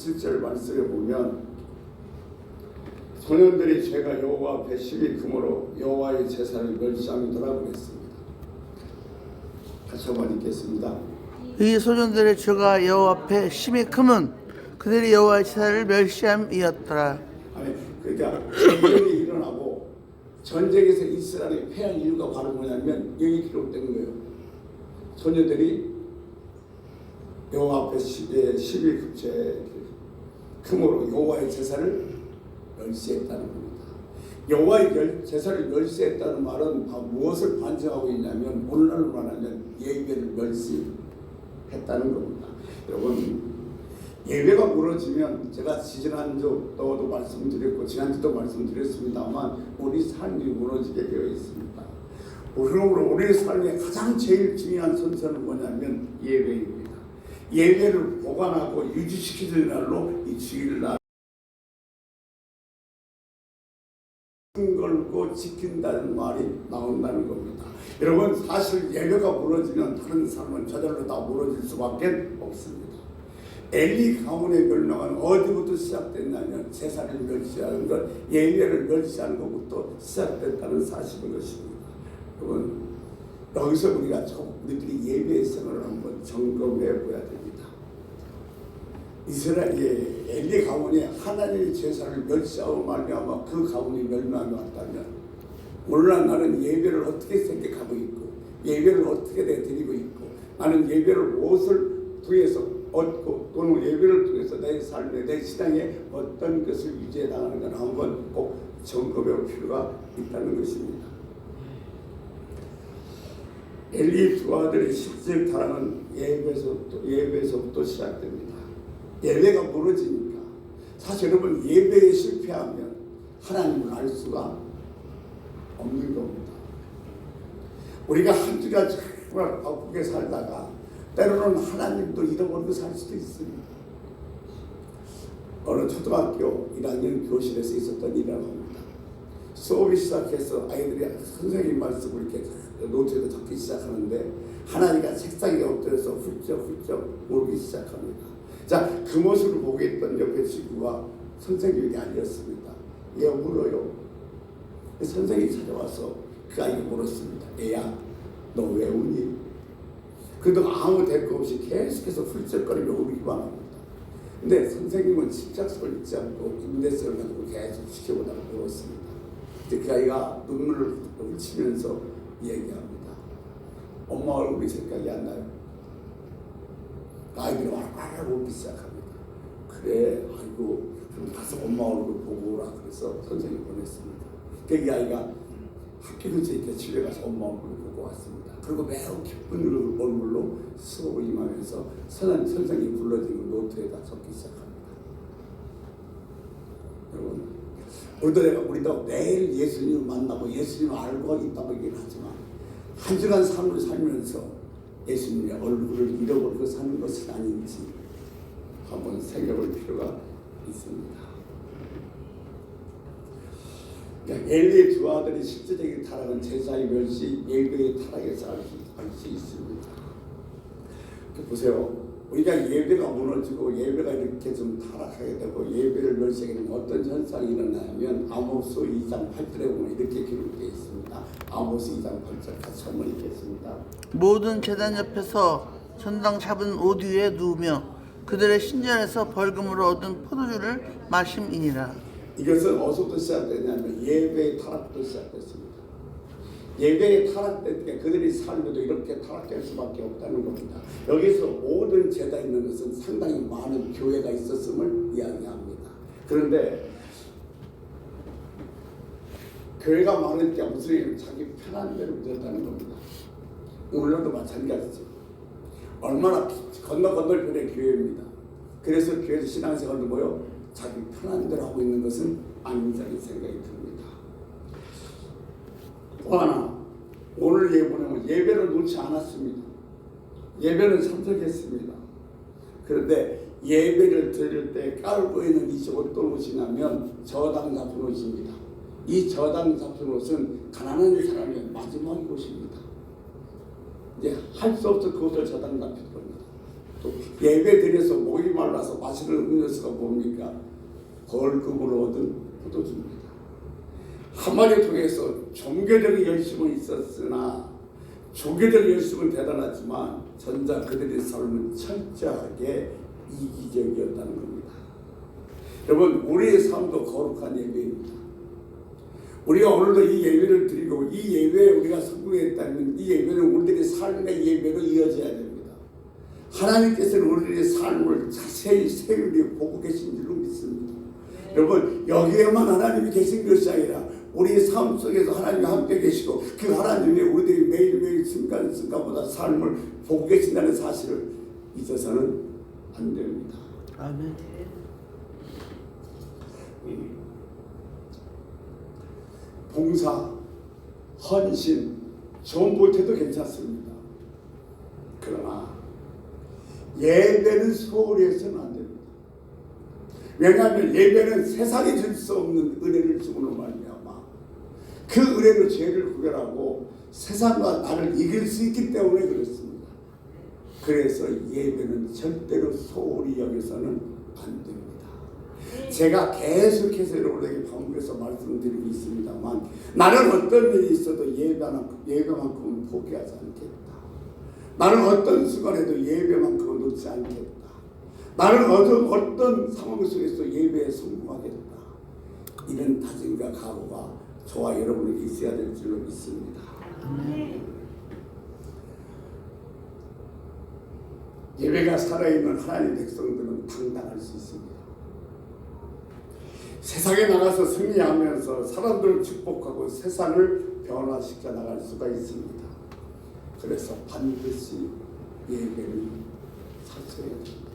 17절 말씀에 보면 소년들이 죄가 여호와 앞에 심히 크므로 여호와의 제사를 멸시함이더라고 그랬습니다. 다시 한번 읽겠습니다. 이 소년들의 죄가 여호와 앞에 심히 크면 그들이 여호와의 제사를 멸시함이었더라. 아니, 그러니까 전쟁이 일어나고 전쟁에서 이스라엘이 패한 이유가 바로 뭐냐면 여기 기록된 거예요. 소년들이 여호와 앞에 심히 크므로 여호와의 제사를 멸시했다는 겁니다. 여호와의 제사를 멸시했다는 말은 무엇을 반증하고 있냐면 오늘날로 말하면 예배를 멸시했다는 겁니다. 여러분, 예배가 무너지면 제가 지난주도 말씀드렸고 지난주도 말씀드렸습니다만 우리 삶이 무너지게 되어 있습니다. 그러므로 우리 삶의 가장 제일 중요한 선서는 뭐냐면 예배입니다. 예배를 보관하고 유지시키는 날로 이 주일날 걸고 지킨다는 말이 나온다는 겁니다. 여러분, 사실 예배가 무너지면 다른 삶은 저절로 다 무너질 수밖에 없습니다. 엘리 가문의 멸망은 어디부터 시작됐냐면 제사를 멸시하는 것, 예배를 멸시하는 것부터 시작됐다는 사실인 것입니다. 여러분, 여기서 우리들이 예배의 생활을 한번 점검해 보아야 됩니다. 이스라엘의 엘리 가문이 하나님의 제사를 멸시하고 말미암아 그 가문이 멸망이 왔다면 오늘날 나는 예배를 어떻게 생각하고 있고 예배를 어떻게 드리고 있고 나는 예배를 무엇을 통해서 얻고 또는 예배를 통해서 내 삶에 내 신앙에 어떤 것을 유지해 나가는가 한번 꼭 점검해 볼 필요가 있다는 것입니다. 엘리 두 아들의 실질 타락은 예배에서부터 시작됩니다. 예배가 무너지니까 사실 여러분 예배에 실패하면 하나님을 알 수가 없는 겁니다. 우리가 한 주가 정말 바쁘게 살다가 때로는 하나님도 잃어버리고 살 수도 있습니다. 어느 초등학교 1학년 교실에서 있었던 일이라고 합니다. 수업이 시작해서 아이들이 선생님 말씀을 이렇게 노트에도 적기 시작하는데 하나님가 책상에 엎드려서 훌쩍훌쩍 울기 시작합니다. 자, 그 모습을 보고 있던 옆에 친구가 선생님에게 알렸습니다. 얘 울어요. 선생님이 찾아와서 그 아이가 물었습니다. 애야, 너 왜 우니? 그래도 아무 대꾸 없이 계속해서 훌쩍거리며 울기만 합니다. 근데 선생님은 침착성을 잊지 않고 인내성을 가지고 계속 지켜보다가 물었습니다. 그 아이가 눈물을 훔치면서 얘기합니다. 엄마 얼굴이 생각이 안 나요. 아이들이 와르르 울기 시작합니다. 그래, 아이고, 좀 가서 엄마 얼굴 보고 오라. 그래서 선생님이 보냈습니다. 그 아이가 학교 근처에 있게 집에 가서 엄마 얼굴을 보고 왔습니다. 그리고 매우 기쁜 얼굴로 수업을 임하면서 선생님이 불러준 노트에다 적기 시작합니다. 여러분, 우리도 매일 예수님을 만나고 예수님을 알고 있다고 얘기를 하지만 한 주간 삶을 살면서 예수님의 얼굴을 잃어버리고 사는 것은 아닌지 한번 생각할 필요가 있습니다. 엘리의 두 아들이 실제적인 타락은 제사의 멸시, 예배의 타락에서 알 수 있습니다. 보세요. 우리가 예배가 무너지고 예배가 이렇게 좀 타락하게 되고 예배를 멸시하게 되면 어떤 현상이 일어나냐면 아모스 2장 8절에 보면 이렇게 기록되어 있습니다. 아모스 2장 8절 같이 한번 읽겠습니다. 모든 제단 옆에서 전당 잡은 옷 위에 누우며 그들의 신전에서 벌금으로 얻은 포도주를 마심이니라. 이것은 어디서부터 시작됐냐면 예배의 타락부터 시작됐습니다. 예배의 타락될 때 그들의 삶에도 이렇게 타락될 수밖에 없다는 겁니다. 여기서 모든 죄가 있는 것은 상당히 많은 교회가 있었음을 이야기합니다. 그런데 교회가 많을 때 무슨 일을 자기 편한 대로 믿었다는 겁니다. 오늘날도 마찬가지죠. 얼마나 건너편의 교회입니다. 그래서 교회에서 신앙생활도 뭐요? 자기 편한 대로 하고 있는 것은 아닌다는 생각이 듭니다. 또 하나, 오늘 예배는 예배를 놓지 않았습니다. 예배는 참석했습니다. 그런데 예배를 드릴 때 깔고 있는 이 어떤 옷이냐면 저당 잡힌 옷입니다. 이 저당 잡힌 옷은 가난한 사람의 마지막 옷입니다. 이제 할 수 없어 그 옷을 저당 잡힌 겁니다. 또 예배 드려서 목이 말라서 마시는 음료수가 뭡니까? 벌금으로 얻은 포도주입니다. 하마를 통해서 종교적인 열심은 있었으나 종교적 열심은 대단하지만 전자 그들의 삶은 철저하게 이기적이었다는 겁니다. 여러분, 우리의 삶도 거룩한 예배입니다. 우리가 오늘도 이 예배를 드리고 이 예배에 우리가 성공했다면 이 예배는 우리들의 삶의 예배로 이어져야 됩니다. 하나님께서는 우리들의 삶을 자세히 세율히 보고 계신 줄로 믿습니다. 여러분, 여기에만 하나님이 계신 것이 아니라 우리의 삶 속에서 하나님이 함께 계시고 그 하나님이 우리들이 매일매일 순간순간보다 삶을 보고 계신다는 사실을 잊어서는 안 됩니다. 아멘. 봉사, 헌신, 좋은 못해도 괜찮습니다. 그러나 예배는 소홀히 해서는 안 됩니다. 왜냐하면 예배는 세상이 줄 수 없는 은혜를 주므로 말미암아 그 은혜로 죄를 구별하고 세상과 나를 이길 수 있기 때문에 그렇습니다. 그래서 예배는 절대로 소홀히 여기서는 안 됩니다. 제가 계속해서 여러분에게 반복해서 말씀드리고 있습니다만 나는 어떤 일이 있어도 예배만큼은 포기하지 않겠다. 나는 어떤 순간에도 예배만큼은 놓지 않겠다. 나는 어떤 상황 속에서 예배에 성공하겠다. 이런 다짐과 각오가 저와 여러분에게 있어야 될 줄로 믿습니다. 예배가 살아있는 하나님의 백성들은 당당할 수 있습니다. 세상에 나가서 승리하면서 사람들을 축복하고 세상을 변화시켜 나갈 수가 있습니다. 그래서 반드시 예배를 사수해야 됩니다.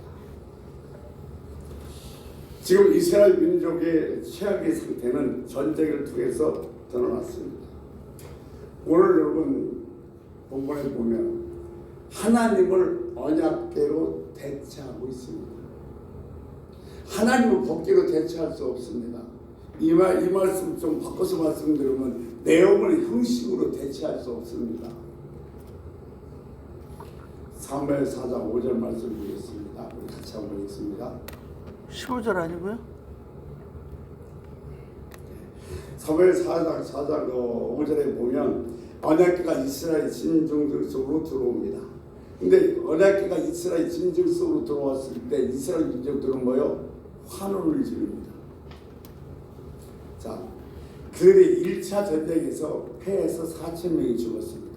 지금 이스라엘 민족의 최악의 상태는 전쟁을 통해서 드러났습니다. 오늘 여러분 본문에 보면 하나님을 언약궤로 대체하고 있습니다. 하나님을 법궤로 대체할 수 없습니다. 이 말씀 좀 바꿔서 말씀드리면 내용을 형식으로 대체할 수 없습니다. 사무엘 4장 5절 말씀 드리겠습니다. 우리 같이 한번 읽습니다. 15절 아니고요? 사무엘 4장 5절에 보면 언약궤가 이스라엘 진중들 속으로 들어옵니다. 근데 언약궤가 이스라엘 진중 속으로 들어왔을 때 이스라엘 민족들은 뭐요? 환호를 지릅니다. 자, 그들이 1차 전쟁에서 패해서 4,000명이 죽었습니다.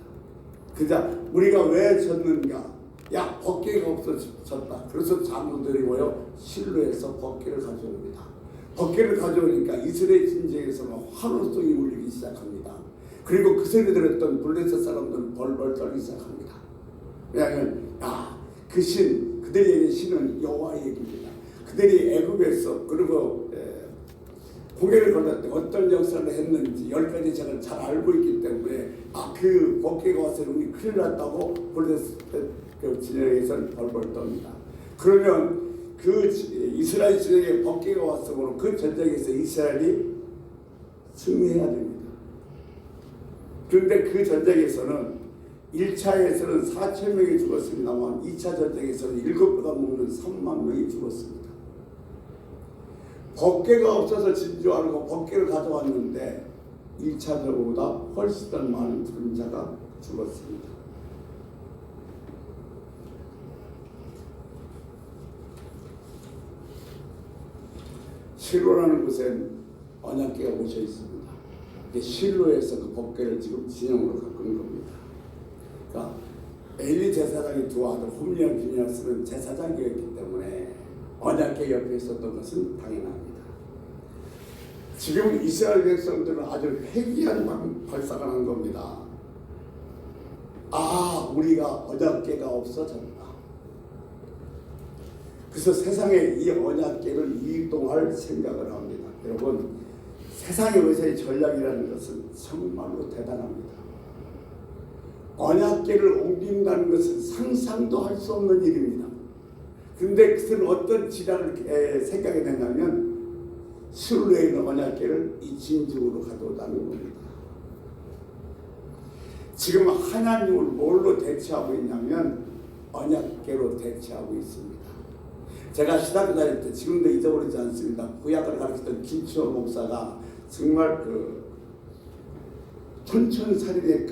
그자 우리가 왜 졌는가? 야, 법궤가 없어졌다. 그래서 장로들이 뭐요? 실로에서 법궤를 가져옵니다. 법궤를 가져오니까 이스라엘 진영에서는 환호성이 울리기 시작합니다. 그리고 그 소리 들었던 블레셋 사람들은 벌벌 떨기 시작합니다. 왜냐하면 그 신, 그들에게 신은 여호와의 얘기입니다. 그들이 애굽에서 그리고 고개를 걸을 때 어떤 역사를 했는지 10가지 제가 잘 알고 있기 때문에 그 법궤가 와서 우리 큰일 났다고 블레셋 그 진영에서는 벌벌 떱니다. 그러면 그 이스라엘 진영에 법궤가 왔으므로 그 전쟁에서 이스라엘이 승리해야 됩니다. 그런데 그 전쟁에서는 1차에서는 4,000명이 죽었습니다만 2차 전쟁에서는 7배가 넘는 3만 명이 죽었습니다. 법궤가 없어서 진 줄 알고 법궤를 가져왔는데 1차적보다 훨씬 더 많은 군자가 죽었습니다. 실로라는 곳엔 언약궤가 묻혀 있습니다. 실로에서 그 법궤를 지금 진영으로 갖고 있는 겁니다. 그러니까 엘리 제사장의 두 아들 홈리와 비니아스는 제사장이었기 때문에 언약궤 옆에 있었던 것은 당연합니다. 지금 이스라엘 백성들은 아주 회개한 발상을 한 겁니다. 우리가 언약궤가 없어졌다. 그래서 세상에 이 언약궤를 이동할 생각을 합니다. 여러분, 세상에서의 전략이라는 것은 정말로 대단합니다. 언약궤를 옮긴다는 것은 상상도 할 수 없는 일입니다. 그런데 그들은 어떤 지략을 생각해냈냐면 실로에 있는 언약궤를 이 진중으로 가져오다는 겁니다. 지금 하나님을 뭘로 대체하고 있냐면 언약궤로 대체하고 있습니다. 제가 신학교 다닐 때 지금도 잊어버리지 않습니다. 구약을 가르치던 김치호 목사가 정말 천천살인의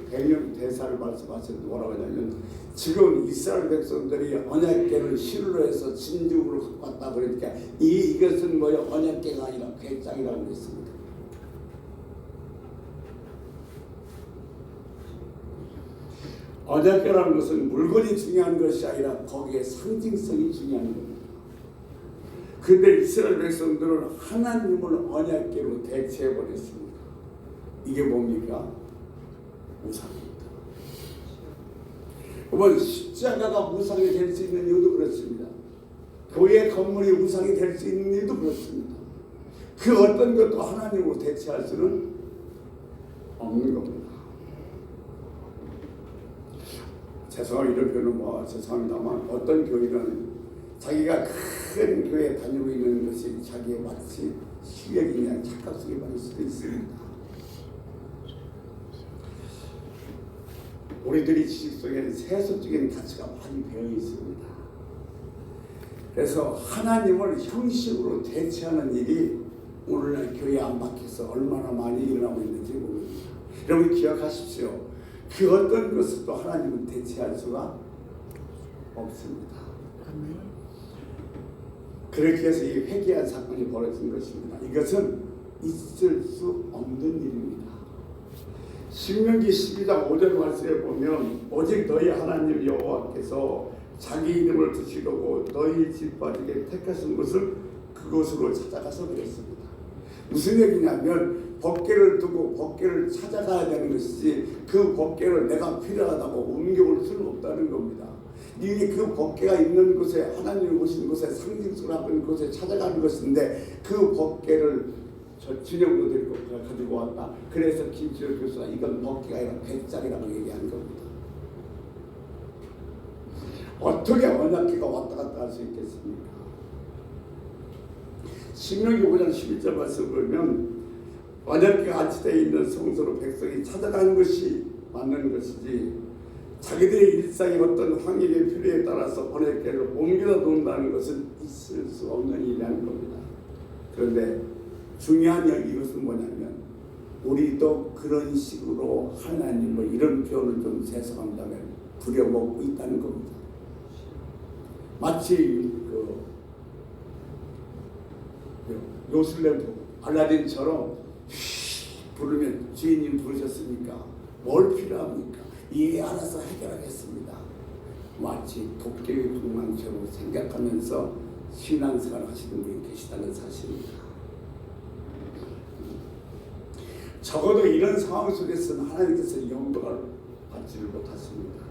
배경 대사를 말씀하셨는데 뭐라고 하냐면 지금 이스라엘 백성들이 언약궤를 실로 해서 진죽으로 갖고 왔다 그러니까 이것은 뭐야 언약궤가 아니라 궤장이라고 그랬습니다. 언약궤라는 것은 물건이 중요한 것이 아니라 거기에 상징성이 중요한 겁니다. 그런데 이스라엘 백성들은 하나님을 언약궤로 대체해버렸습니다. 이게 뭡니까? 우상입니다. 여러분 십자가가 우상이 될 수 있는 이유도 그렇습니다. 교회 건물이 우상이 될 수 있는 이유도 그렇습니다. 그 어떤 것도 하나님으로 대체할 수는 없는 겁니다. 죄송합니다. 이런 표현은 죄송합니다만 어떤 교회는 자기가 큰 교회에 다니고 있는 것이 자기의 마치 실력이냐 착각성이 많을 수도 있습니다. 우리들이 지식 속에는 세속적인 가치가 많이 배어 있습니다. 그래서 하나님을 형식으로 대체하는 일이 오늘날 교회 안팎에서 얼마나 많이 일어나고 있는지 모릅니다. 여러분 기억하십시오. 그 어떤 것도 하나님을 대체할 수가 없습니다. 그렇게 해서 이 회개한 사건이 벌어진 것입니다. 이것은 있을 수 없는 일입니다. 신명기 12장 5절 말씀에 보면 오직 너희 하나님 여호와께서 자기 이름을 두시려고 너희 집 빠지게 택하신 것을 그곳으로 찾아가서 그랬습니다. 무슨 얘기냐면 법궤를 두고 법궤를 찾아가야 되는 것이지 그 법궤를 내가 필요하다고 옮겨올 수는 없다는 겁니다. 이미 그 법궤가 있는 곳에 하나님이 오신 곳에 상징성을 하는 곳에 찾아가는 것인데 그 법궤를 저 진영으로 데리고 가지고 왔다. 그래서 김치호 교수가 이건 법궤가 아니라 배짱이라고 얘기한 겁니다. 어떻게 언약궤가 왔다 갔다 할 수 있겠습니까? 신명기 5장 11절 말씀을 보면 언약궤가 안치되어 있는 성소로 백성이 찾아가는 것이 맞는 것이지 자기들의 일상의 어떤 환경의 필요에 따라서 언약궤를 옮겨다 놓는다는 것은 있을 수 없는 일이라는 겁니다. 그런데 중요한 이것은 뭐냐면 우리도 그런 식으로 하나님을 이런 표현을 좀 죄송합니다만 부려먹고 있다는 겁니다. 마치 요술램프 알라딘처럼 부르면 주인님 부르셨습니까? 뭘 필요합니까? 예, 알아서 해결하겠습니다. 마치 도깨비 방망이처럼 생각하면서 신앙생활을 하시는 분이 계시다는 사실입니다. 적어도 이런 상황 속에서는 하나님께서 영광을 받지를 못하십니다.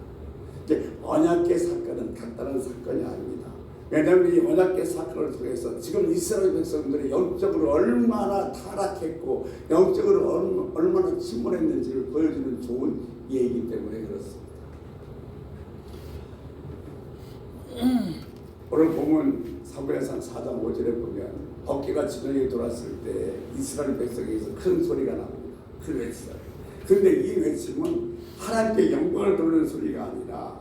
언약궤 사건은 간단한 사건이 아닙니다. 왜냐하면 이 언약궤 사건을 통해서 지금 이스라엘 백성들이 영적으로 얼마나 타락했고 영적으로 얼마나 침몰했는지를 보여주는 좋은 예이기 때문에 그렇습니다. 오늘 보면 사무엘상 4장 5절에 보면 법궤가 지도에 돌았을 때 이스라엘 백성에게서 큰 소리가 납니다. 큰 외침. 그런데 이 외침은 하나님께 영광을 돌리는 소리가 아니라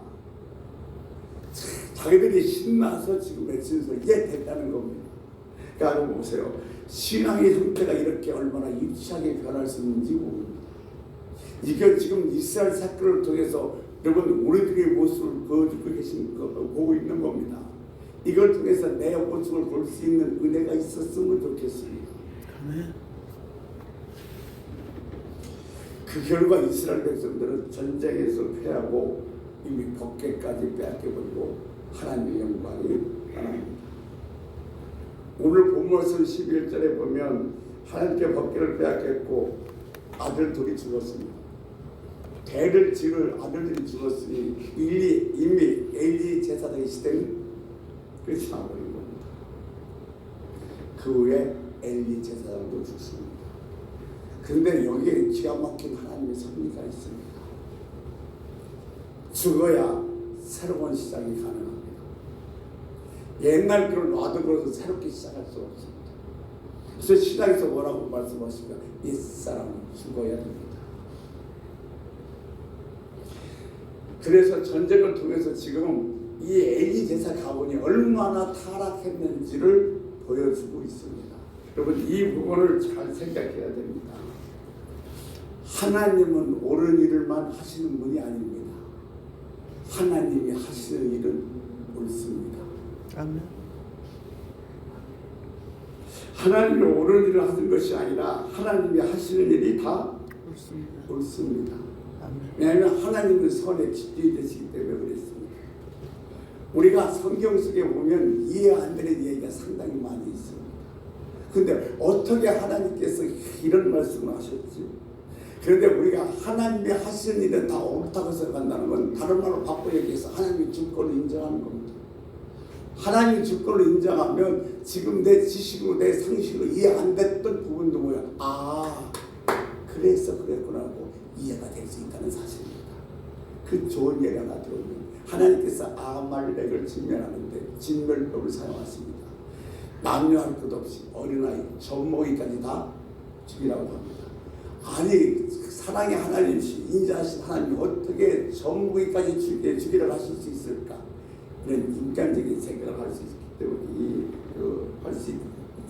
자기들이 신나서 지금 외치는 소리 이게 됐다는 겁니다. 그러니까 보세요. 신앙의 형태가 이렇게 얼마나 유치하게 변할 수 있는지 모릅니다. 이게 지금 이스라엘 사건을 통해서 여러분 우리들의 모습을 보고 있는 겁니다. 이걸 통해서 내 모습을 볼 수 있는 은혜가 있었으면 좋겠습니다. 그 결과 이스라엘 백성들은 전쟁에서 패하고 이미 법궤까지 빼앗겨버리고 하나님의 영광이 떠납니다. 오늘 본문서 11절에 보면 하나님께 법궤를 빼앗겼고 아들 둘이 죽었습니다. 대를 지을 아들들이 죽었으니 이미 엘리 제사장의 시대는 끝이 나버린 겁니다. 그 후에 엘리 제사장도 죽습니다. 그런데 여기에 기가 막힌 하나님의 섭리가 있습니다. 죽어야 새로운 시작이 가능합니다. 옛날 길을 놔두고서 새롭게 시작할 수 없습니다. 그래서 신앙에서 뭐라고 말씀하십니까? 옛사람은 죽어야 됩니다. 그래서 전쟁을 통해서 지금 이 엘리 제사 가문이 얼마나 타락했는지를 보여주고 있습니다. 여러분 이 부분을 잘 생각해야 됩니다. 하나님은 옳은 일을만 하시는 분이 아닙니다. 하나님이 하시는 일은 옳습니다. 아멘. 하나님이 옳은 일을 하는 것이 아니라 하나님이 하시는 일이 다 옳습니다. 옳습니다. 아멘. 왜냐하면 하나님은 선에 집중이 되시기 때문에 그랬습니다. 우리가 성경 속에 보면 이해 안 되는 얘기가 상당히 많이 있습니다. 근데 어떻게 하나님께서 이런 말씀을 하셨지? 그런데 우리가 하나님이 하시는 일은 다 옳다고 생각한다는 건 다른 말로 바꿔 얘기해서 하나님의 주권을 인정하는 겁니다. 하나님의 주권을 인정하면 지금 내 지식으로 내 상식으로 이해 안 됐던 부분도 뭐야? 아 그래서 그랬구나 하고 이해가 될 수 있다는 사실입니다. 그 좋은 예가 하나 들어오면 하나님께서 아말렉을 진멸하는데 진멸법을 사용하십니다. 남녀할 것 없이 어린아이, 젖먹이까지 다 죽이라고 합니다. 아니 사랑의 하나님이시 인자하신 하나님이 어떻게 젖먹이까지 죽이라고 하실 수 있을까? 이런 인간적인 생각을 할 수 있기 때문에 할 수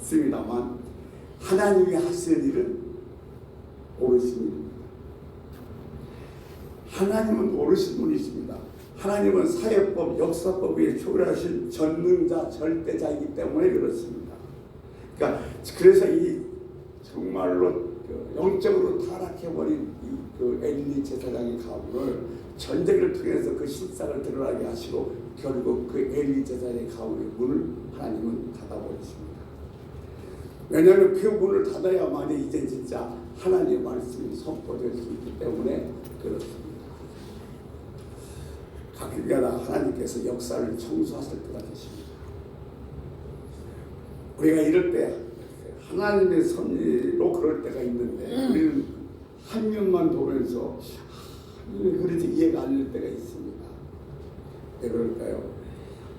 있습니다만 하나님이 하시는 일은 옳으신 일입니다. 하나님은 옳으신 분이십니다. 하나님은 사회법, 역사법 위에 초월하신 전능자, 절대자이기 때문에 그렇습니다. 그러니까 그래서 이 정말로 영적으로 타락해버린 그 엘리 제사장의 가문을 전쟁을 통해서 그 실상을 드러나게 하시고 결국 그 엘리 제사장의 가문의 문을 하나님은 닫아버리십니다. 왜냐하면 그 문을 닫아야만이 이제 진짜 하나님의 말씀이 선포될 수 있기 때문에 그렇습니다. 가끔가다 하나님께서 역사를 청소하실 때가 되십니다. 우리가 이럴 때 하나님의 섭리로 그럴 때가 있는데 우리는 한 면만 보면서 그런지 이해가 안 될 때가 있습니다. 왜 그럴까요?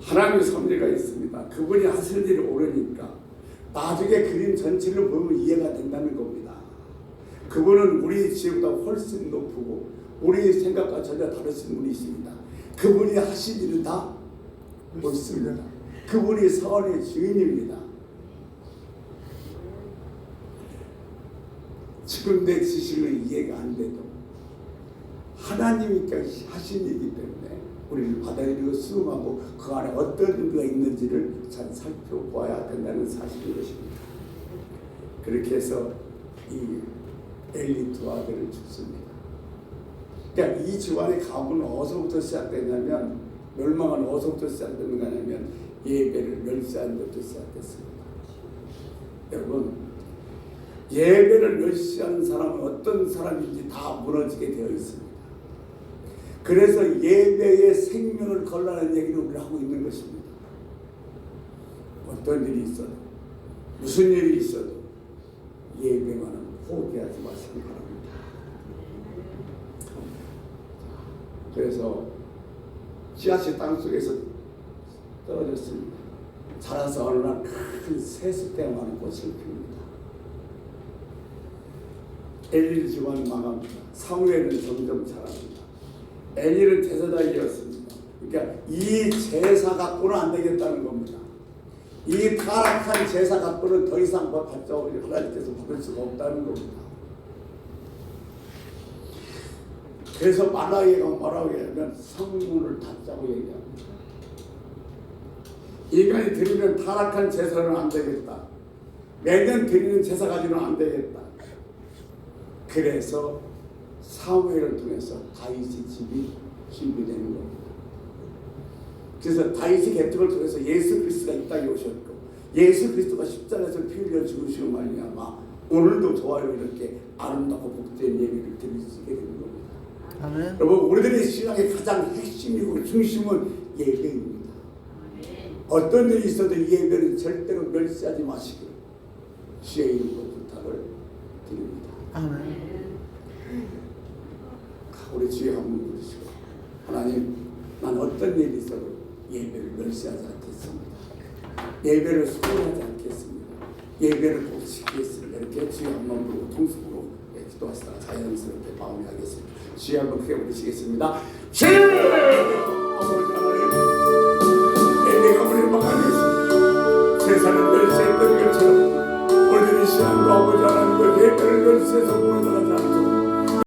하나님의 섭리가 있습니다. 그분이 하실 일이 옳으니까 나중에 그림 전체를 보면 이해가 된다는 겁니다. 그분은 우리 지혜보다 훨씬 높고 우리 생각과 전혀 다르신 분이십니다. 그분이 하신 일은 다 옳습니다. 그분이 선의 주인입니다. 지금 내 지식으로 이해가 안 돼도 하나님이 하신 일이기 때문에 우리를 받아들이고 수용하고 그 안에 어떤 의미가 있는지를 잘 살펴보아야 된다는 사실인 것입니다. 그렇게 해서 이 엘리 두 아들을 죽습니다. 그러니까 이 집안의 가문은 어디서부터 시작됐냐면 멸망은 어디서부터 시작되는 거냐면 예배를 멸시하는 것부터 시작됐습니다. 여러분 예배를 멸시하는 사람은 어떤 사람인지 다 무너지게 되어 있습니다. 그래서 예배의 생명을 걸라는 얘기를 우리가 하고 있는 것입니다. 어떤 일이 있어도 무슨 일이 있어도 예배만은 포기하지 마시기 바랍니다. 그래서 씨앗이 땅속에서 떨어졌습니다. 자라서 어느 날 큰 세숫대가 많은 꽃을 핍니다. 엘리 집안은 망합니다. 사무엘은 점점 자랍니다. 엘리는 제사장이었습니다. 그러니까 이 제사 갖고는 안 되겠다는 겁니다. 이 타락한 제사 갖고는 더 이상 받자고 하나님께서 받을 수가 없다는 겁니다. 그래서 말라기가 뭐라고 얘기하면 성문을 닫자고 얘기합니다. 인간이 드리는 타락한 제사는 안 되겠다. 매년 드리는 제사 가지고는 안 되겠다. 그래서 사무엘을 통해서 다윗의 집이 준비되는 겁니다. 그래서 다윗의 계통을 통해서 예수 그리스도가 이 땅에 오셨고 예수 그리스도가 십자가에서 피 흘려 죽으시고 말미암아 오늘도 좋아요 이렇게 아름답고 복된 예배를 드릴 수 있게 되는 겁니다. 아멘. 여러분 우리들의 신앙의 가장 핵심이고 중심은 예배입니다. 어떤 일이 있어도 이 예배는 절대로 멸시하지 마시고 주의 이름으로 부탁을 드립니다. 아멘. 우리 주의 한번 부르시고 하나님 난 어떤 일이 있어도 예배를 멸시하지 않겠습니다. 예배를 소홀하지 않겠습니다. 예배를 꼭 지키겠습니다. 이렇게 주의 한번 부르고 통수로 기도하시다가 자연스럽게 마무리하겠습니다. 주의 한번 크게 부르시겠습니다. 아버지 하나님, 내가 우리 막아내서 세상을 열쇠했던 것처럼 오늘의 시간도 아버지 하나님과 예배를 열쇠해서 보내다